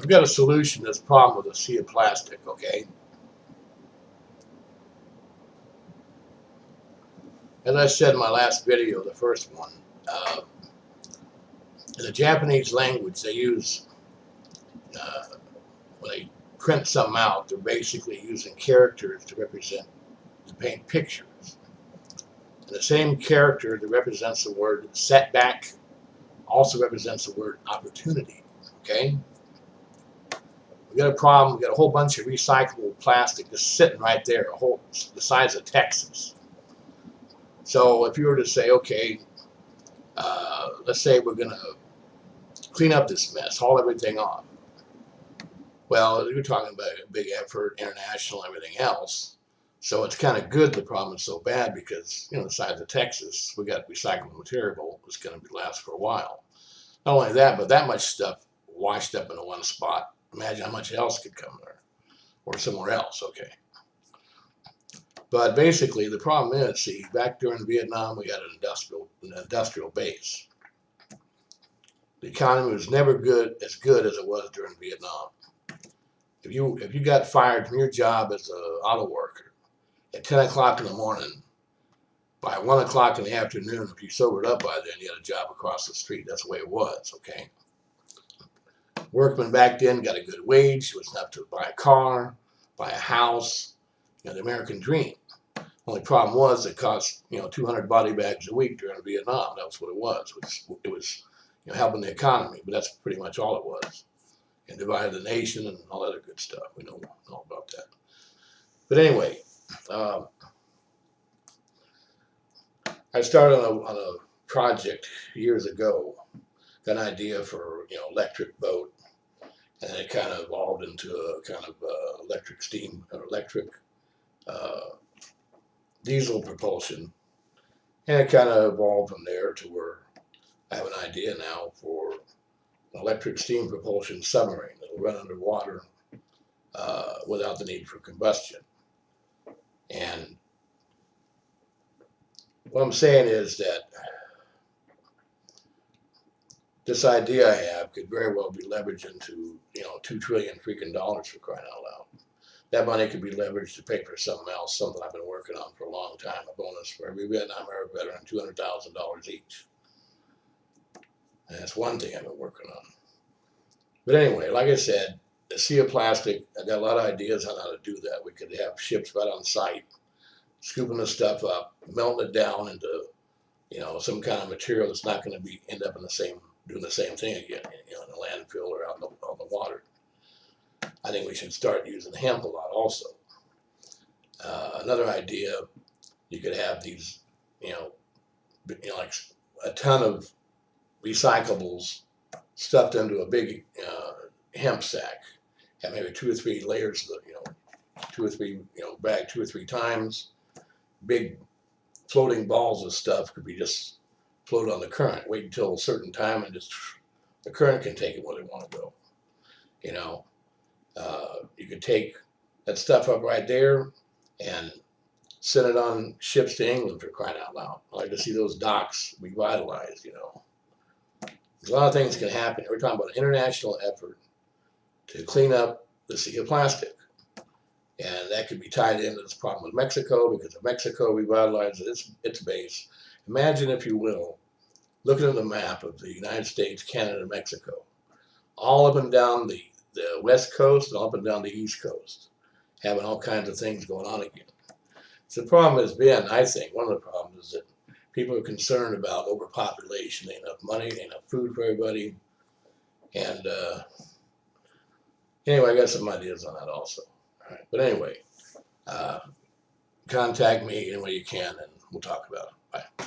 I've got a solution to this problem with a sea of plastic, okay? As I said in my last video, the first one, in the Japanese language, they use, when they print something out, they're basically using characters to paint pictures. And the same character that represents the word setback also represents the word opportunity, okay? We got a problem. We got a whole bunch of recyclable plastic just sitting right there, the size of Texas. So if you were to say, okay, let's say we're going to clean up this mess, haul everything off. Well, you're talking about a big effort, international, everything else. So it's kind of good the problem is so bad because, you know, the size of Texas, we got recyclable material that's going to last for a while. Not only that, but that much stuff washed up into one spot. Imagine how much else could come there or somewhere else, okay? But basically, the problem is, see, back during Vietnam, we had an industrial base. The economy was never as good as it was during Vietnam. If you got fired from your job as an auto worker at 10 o'clock in the morning, by 1 o'clock in the afternoon, if you sobered up by then, you had a job across the street. That's the way it was, okay? Workmen back then got a good wage. It was enough to buy a car, buy a house, you know, the American dream. Only problem was it cost, you know, 200 body bags a week during Vietnam. That was what it was. It was you know, helping the economy, but that's pretty much all it was. And divided the nation and all other good stuff. We know all about that. But anyway, I started on a project years ago. Got an idea for, you know, electric boat, and then it kind of evolved into a kind of electric steam or electric diesel propulsion, and it kind of evolved from there to where I have an idea now for an electric steam propulsion submarine that will run underwater without the need for combustion. And what I'm saying is that this idea I have could very well be leveraged into, you know, $2 trillion freaking dollars, for crying out loud. That money could be leveraged to pay for something else, something I've been working on for a long time, a bonus for every Vietnam era veteran, $200,000 each. And that's one thing I've been working on. But anyway, like I said, the sea of plastic, I got a lot of ideas on how to do that. We could have ships right on site, scooping the stuff up, melting it down into, you know, some kind of material that's not going to end up in doing the same thing again, you know, in a landfill or out on the water. I think we should start using hemp a lot also. Another idea, you could have these, you know, like a ton of recyclables stuffed into a big hemp sack. Have maybe 2 or 3 layers of, you know, 2 or 3, you know, bag 2 or 3 times. Big floating balls of stuff could be just float on the current. Wait until a certain time and just the current can take it where they want to go. You know, you could take that stuff up right there and send it on ships to England, for crying out loud. I like to see those docks revitalized, you know. There's a lot of things can happen. We're talking about an international effort to clean up the sea of plastic. And that could be tied into this problem with Mexico, because if Mexico revitalizes its base, imagine, if you will, looking at the map of the United States, Canada, and Mexico, all up and down the west coast and up and down the east coast, having all kinds of things going on again. So the problem has been, I think, one of the problems is that people are concerned about overpopulation, ain't enough money, ain't enough food for everybody. And anyway, I got some ideas on that also. All right. But anyway, contact me any way you can, and we'll talk about it. Bye.